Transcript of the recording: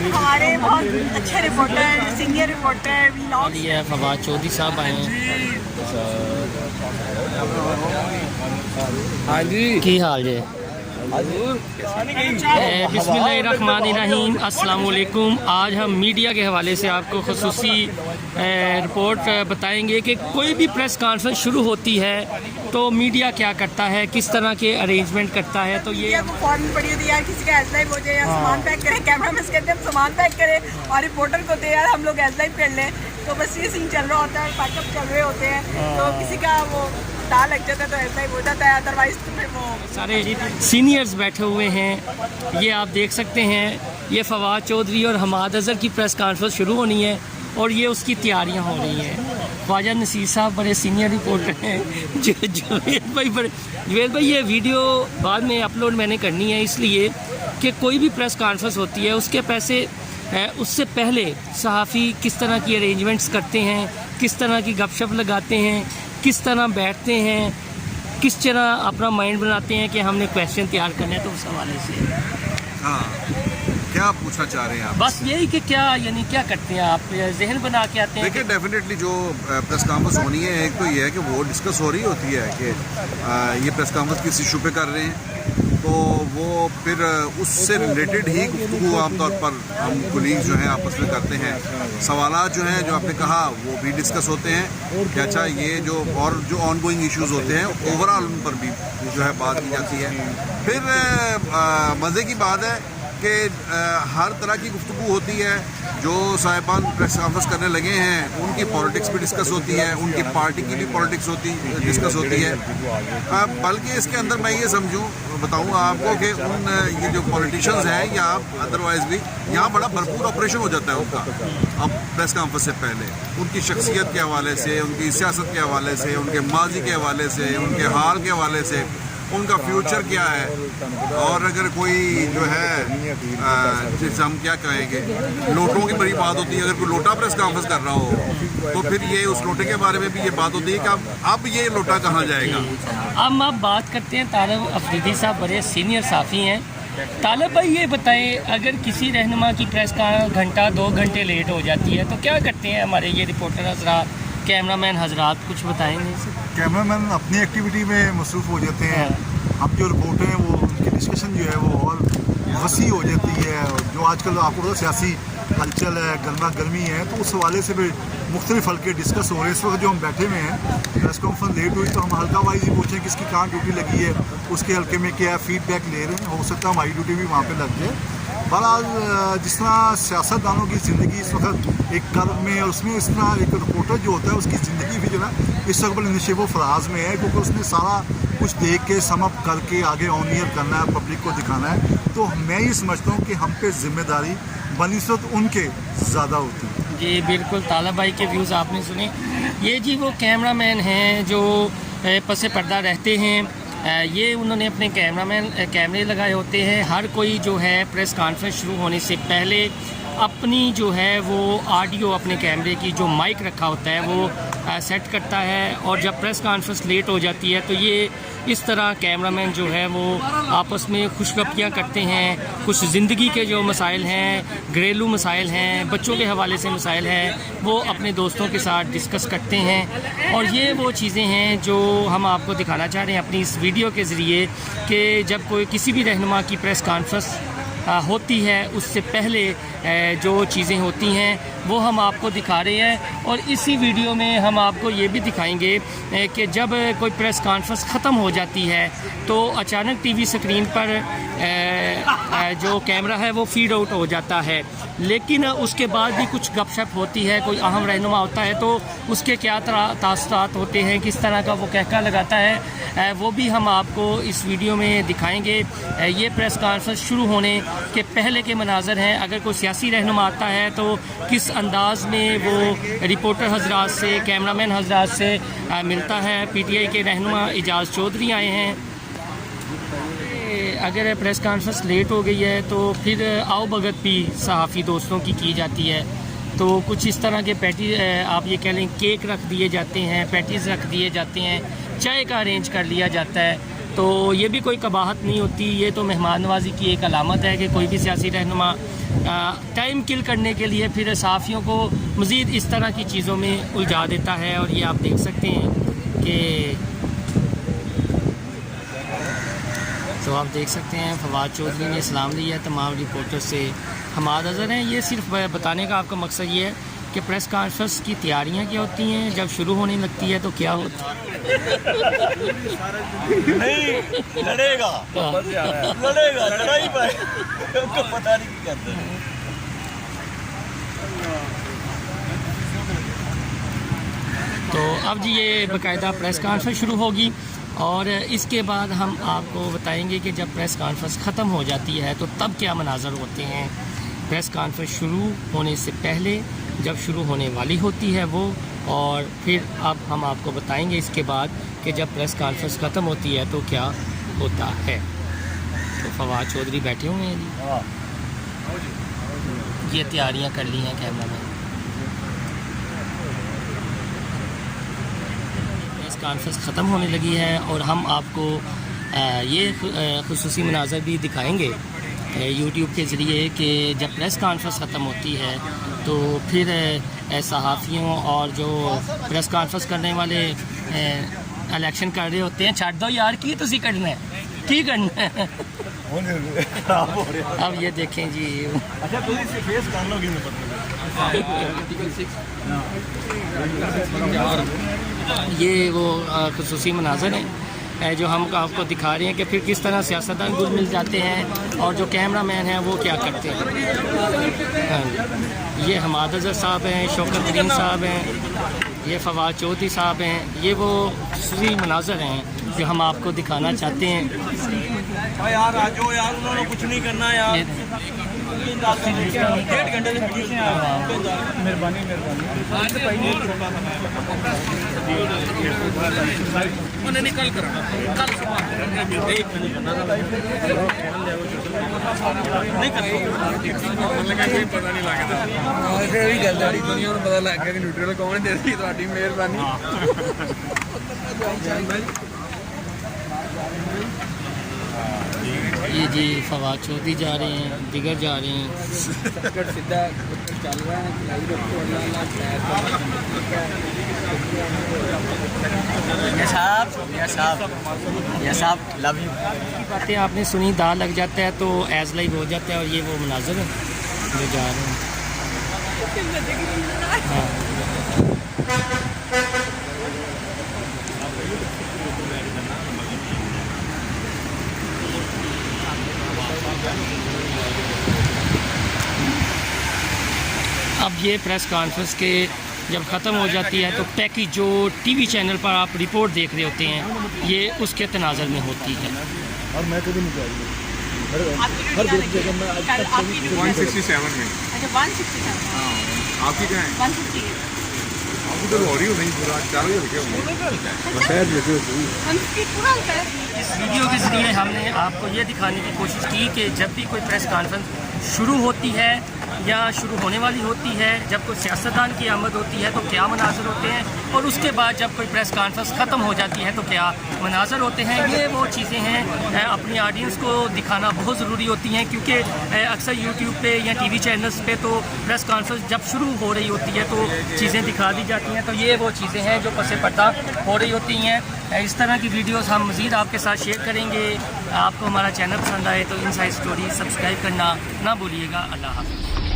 हमारे बहुत अच्छे रिपोर्टर, सीनियर रिपोर्टर ये फवाद चौधरी साहब आए हैं। हाँ जी, की हाल है? बिस्मिल्लाहिर्रहमानिर्रहीम, अस्सलाम वालेकुम। आज हम मीडिया के हवाले से आपको खुसूसी रिपोर्ट बताएंगे कि कोई भी प्रेस कॉन्फ्रेंस शुरू होती है तो मीडिया क्या करता है, किस तरह के अरेंजमेंट करता है। तो ये फॉर्म पड़ी होती है यार, किसी का एज लाइव हो जाए या सामान पैक करें, कैमरा मैन कहते हैं सामान पैक करें और रिपोर्टर को दे यार हम लोग एज लाइव कर लें। तो बस ये सीन चल रहा होता है, पैकअप चल रहे होते हैं, तो किसी का वो तार लग जाता है तो एज लाइव हो जाता है, अदरवाइज तो फिर वो सारे सीनियर्स बैठे हुए हैं। ये आप देख सकते हैं, ये फवाद चौधरी और हमाद अज़हर की प्रेस कॉन्फ्रेंस शुरू होनी है और ये उसकी तैयारियां हो रही हैं। ख्वाजा नसीर साहब बड़े सीनियर रिपोर्टर हैं। जुवेद भाई ये वीडियो बाद में अपलोड मैंने करनी है, इसलिए कि कोई भी प्रेस कॉन्फ्रेंस होती है उसके पैसे उससे पहले सहाफ़ी किस तरह की अरेंजमेंट्स करते हैं, किस तरह की गपशप लगाते हैं, किस तरह बैठते हैं, किस तरह अपना माइंड बनाते हैं कि हमने क्वेश्चन तैयार करने हैं। तो उस हवाले से हाँ, क्या पूछना चाह रहे हैं आप? बस यही कि क्या यानी क्या करते हैं आप, जहन बना के आते हैं? देखिए, डेफिनेटली जो प्रेस कॉन्फ्रेंस होनी है, एक तो ये है कि वो डिस्कस हो रही होती है कि ये प्रेस कॉन्फ्रेंस किस इशू पे कर रहे हैं, तो वो फिर उससे रिलेटेड ही गुफ्तगू आमतौर पर हम कुलीग जो हैं आपस में करते हैं। सवालात जो हैं जो आपने कहा वो भी डिस्कस होते हैं कि अच्छा ये जो और जो ऑनगोइंग इश्यूज होते हैं ओवरऑल उन पर भी जो है बात की जाती है। फिर मज़े की बात है कि हर तरह की गुफ्तगू होती है। जो साहिबान प्रेस कॉन्फ्रेंस करने लगे हैं उनकी पॉलिटिक्स भी डिस्कस होती है, उनकी पार्टी की भी पॉलिटिक्स डिस्कस होती है। बल्कि इसके अंदर मैं ये बताऊँ आपको कि ये जो पॉलिटिशियंस हैं या अदरवाइज़ भी यहाँ बड़ा भरपूर ऑपरेशन हो जाता है उनका अब प्रेस कॉन्फ्रेंस से पहले, उनकी शख्सियत के हवाले से, उनकी सियासत के हवाले से, उनके माजी के हवाले से, उनके हाल के हवाले से, उनका फ्यूचर क्या है। और अगर कोई जो है जिसे हम क्या कहेंगे, लोटों की बड़ी बात होती है। अगर कोई लोटा प्रेस कॉन्फ्रेंस कर रहा हो तो फिर ये उस लोटे के बारे में भी ये बात होती है कि अब ये लोटा कहाँ जाएगा। अब आप बात करते हैं, तालिब अफरीदी साहब बड़े सीनियर साफ़ी हैं। तालिब भाई ये बताएं, अगर किसी रहनुमा की प्रेस का घंटा 2 घंटे लेट हो जाती है तो क्या करते हैं हमारे ये रिपोर्टर हजरात, कैमरामैन हजरात, कुछ बताएंगे? कैमरामैन अपनी एक्टिविटी में मसरूफ़ हो जाते हैं। अब जो रिपोर्ट हैं वो उनकी डिस्कशन जो है वो और वसी हो जाती है। जो आजकल आपको पता सियासी हलचल है, गर्मा गर्मी है, तो उस हवाले से भी मुख्तलिफ हल्के डिस्कस हो रहे हैं। इस वक्त जो हम बैठे हुए हैं, प्रेस कॉन्फ्रेंस लेट हुई तो हम हल्का वाइज ही पूछें किसकी कहाँ ड्यूटी लगी है, उसके हल्के में क्या फीडबैक ले रहे हैं। हो सकता है हमारी ड्यूटी भी वहाँ पर लग जाए। बहरहाल जिस तरह सियासतदानों की ज़िंदगी इस वक्त एक कर्म में है, उसमें इस तरह एक रिपोर्टर जो होता है उसकी ज़िंदगी भी जो है इस वक्त बड़े नशेब व फराज में है, क्योंकि उसने सारा कुछ देख के समअप करके आगे ऑन ईयर करना है, पब्लिक को दिखाना है। तो मैं ये समझता हूँ कि हम पे जिम्मेदारी बनिस्बत उनके ज़्यादा होती है। जी बिल्कुल, तालिब भाई के व्यूज़ आपने सुने। ये जी वो कैमरामैन हैं जो पसे पर्दा रहते हैं। ये उन्होंने अपने कैमरे लगाए होते हैं। हर कोई जो है प्रेस कॉन्फ्रेंस शुरू होने से पहले अपनी जो है वो ऑडियो, अपने कैमरे की जो माइक रखा होता है वो सेट करता है। और जब प्रेस कॉन्फ्रेंस लेट हो जाती है तो ये इस तरह कैमरामैन जो है वो आपस में खुशगपियाँ करते हैं। कुछ ज़िंदगी के जो मसाइल हैं, घरेलू मसाइल हैं, बच्चों के हवाले से मसाइल हैं, वो अपने दोस्तों के साथ डिस्कस करते हैं। और ये वो चीज़ें हैं जो हम आपको दिखाना चाह रहे हैं अपनी इस वीडियो के ज़रिए कि जब कोई किसी भी रहनुमा की प्रेस कॉन्फ्रेंस होती है उससे पहले जो चीज़ें होती हैं वो हम आपको दिखा रहे हैं। और इसी वीडियो में हम आपको ये भी दिखाएंगे कि जब कोई प्रेस कॉन्फ्रेंस ख़त्म हो जाती है तो अचानक टीवी स्क्रीन पर जो कैमरा है वो फीड आउट हो जाता है, लेकिन उसके बाद भी कुछ गपशप होती है। कोई अहम रहनुमा होता है तो उसके क्या तासुरात होते हैं, किस तरह का वो कहका लगाता है, वो भी हम आपको इस वीडियो में दिखाएंगे। ये प्रेस कॉन्फ्रेंस शुरू होने के पहले के मनाज़र हैं। अगर कोई सियासी रहनुमा आता है तो किस अंदाज़ में वो रिपोर्टर हजरात से, कैमरामैन हजरात से मिलता है। PTI के रहनुमा एजाज़ चौधरी आए हैं। अगर प्रेस कॉन्फ्रेंस लेट हो गई है तो फिर आओ भगत भी सहाफ़ी दोस्तों की जाती है। तो कुछ इस तरह के पैटी आप ये कह लें केक रख दिए जाते हैं, पैटीज़ रख दिए जाते हैं, चाय का अरेंज कर लिया जाता है। तो ये भी कोई कबाहत नहीं होती, ये तो मेहमान नवाजी की एक अलामत है कि कोई भी सियासी रहनुमा टाइम किल करने के लिए फिर सहाफ़ियों को मज़ीद इस तरह की चीज़ों में उलझा देता है। और ये आप देख सकते हैं कि तो आप देख सकते हैं फवाद चौधरी ने सलाम लिया है तमाम रिपोर्टर से। हमाद अज़हर हैं। ये सिर्फ बताने का आपका मकसद ये है कि प्रेस कॉन्फ्रेंस की तैयारियां क्या होती हैं, जब शुरू होने लगती है तो क्या होता है। नहीं लड़ेगा, लड़ेगा, लड़ा ही पाए, उनको पता नहीं क्या करते हैं। तो अब जी ये बाकायदा प्रेस कॉन्फ्रेंस शुरू होगी और इसके बाद हम आपको बताएंगे कि जब प्रेस कॉन्फ्रेंस ख़त्म हो जाती है तो तब क्या मनाज़र होते हैं। प्रेस कॉन्फ्रेंस शुरू होने से पहले, जब शुरू होने वाली होती है वो, और फिर अब हम आपको बताएंगे इसके बाद कि जब प्रेस कॉन्फ्रेंस ख़त्म होती है तो क्या होता है। तो फवाद चौधरी बैठे हुए हैं जी, ये तैयारियां कर ली हैं कैमरा मैन। प्रेस कॉन्फ्रेंस ख़त्म होने लगी है और हम आपको ये खुसूसी मनाज़र भी दिखाएंगे यूट्यूब के ज़रिए कि जब प्रेस कॉन्फ्रेंस ख़त्म होती है तो फिर सहाफ़ियों और जो प्रेस कॉन्फ्रेंस करने वाले इलेक्शन कर रहे होते हैं, छाड़ दो यार की तुसी करना है, की करना है। अब ये देखें जी, अच्छा तुम इसे फेस कर लोगे ये वो खुसूसी मनाज़र हैं जो हम आपको दिखा रहे हैं कि फिर किस तरह सियासतदान घुल मिल जाते हैं और जो कैमरा मैन हैं वो क्या करते हैं। हाँ, ये हमाद अज़हर साहब हैं, शौकत तरीन साहब हैं, ये फवाद चौधरी साहब हैं। ये वो खुसूसी मनाज़र हैं जो हम आपको दिखाना चाहते हैं। यार आ जाओ यार, उन्होंने कुछ नहीं करना यार, 1.5 घंटे से मेहरबानी निकल कर पता नहीं लगता दुनिया में पता लग गया न्यूट्रल कौन दे दी, ਤੁਹਾਡੀ ਮਿਹਰਬਾਨੀ। ये जी फवाद चौधरी जा रहे हैं, दिगर जा रहे हैं। सीधा चल रहा है, ये साहब लव यू बातें आपने सुनी, दाल लग जाता है तो एज लाइव हो जाता है। और ये वो मनाज़र है जो जा रहे हैं। हाँ। अब ये प्रेस कॉन्फ्रेंस के जब ख़त्म हो जाती है तो पैकेज जो टीवी चैनल पर आप रिपोर्ट देख रहे होते हैं, ये उसके तनाज़र में होती है। और मैं कभी नहीं जाऊँगी हर जगह में 167 में। अच्छा 167। आपकी क्या है? 150 आपकी तो हो रही हो नहीं पूरा 4 बजे क्या होगा? खैर जैसे 150 पूरा होता है। इस वीडियो के ज़रिए हमने आपको ये दिखाने की कोशिश की कि जब भी कोई प्रेस कॉन्फ्रेंस शुरू होती है या शुरू होने वाली होती है, जब कोई सियासतदान की आमद होती है तो क्या मनाज़र होते हैं, और उसके बाद जब कोई प्रेस कॉन्फ्रेंस ख़त्म हो जाती है तो क्या मनाज़र होते हैं। ये वो चीज़ें हैं अपनी ऑडियंस को दिखाना बहुत ज़रूरी होती हैं, क्योंकि अक्सर यूट्यूब पे या टीवी चैनल्स पे तो प्रेस कॉन्फ्रेंस जब शुरू हो रही होती है तो चीज़ें दिखा दी जाती हैं। तो ये वो चीज़ें हैं जो पसे पर्दा हो रही होती हैं। इस तरह की वीडियोस हम मज़ीद आपके साथ शेयर करेंगे। आपको हमारा चैनल पसंद आए तो इनसाइड स्टोरी सब्सक्राइब करना ना भूलिएगा। अल्लाह हाफ़िज़।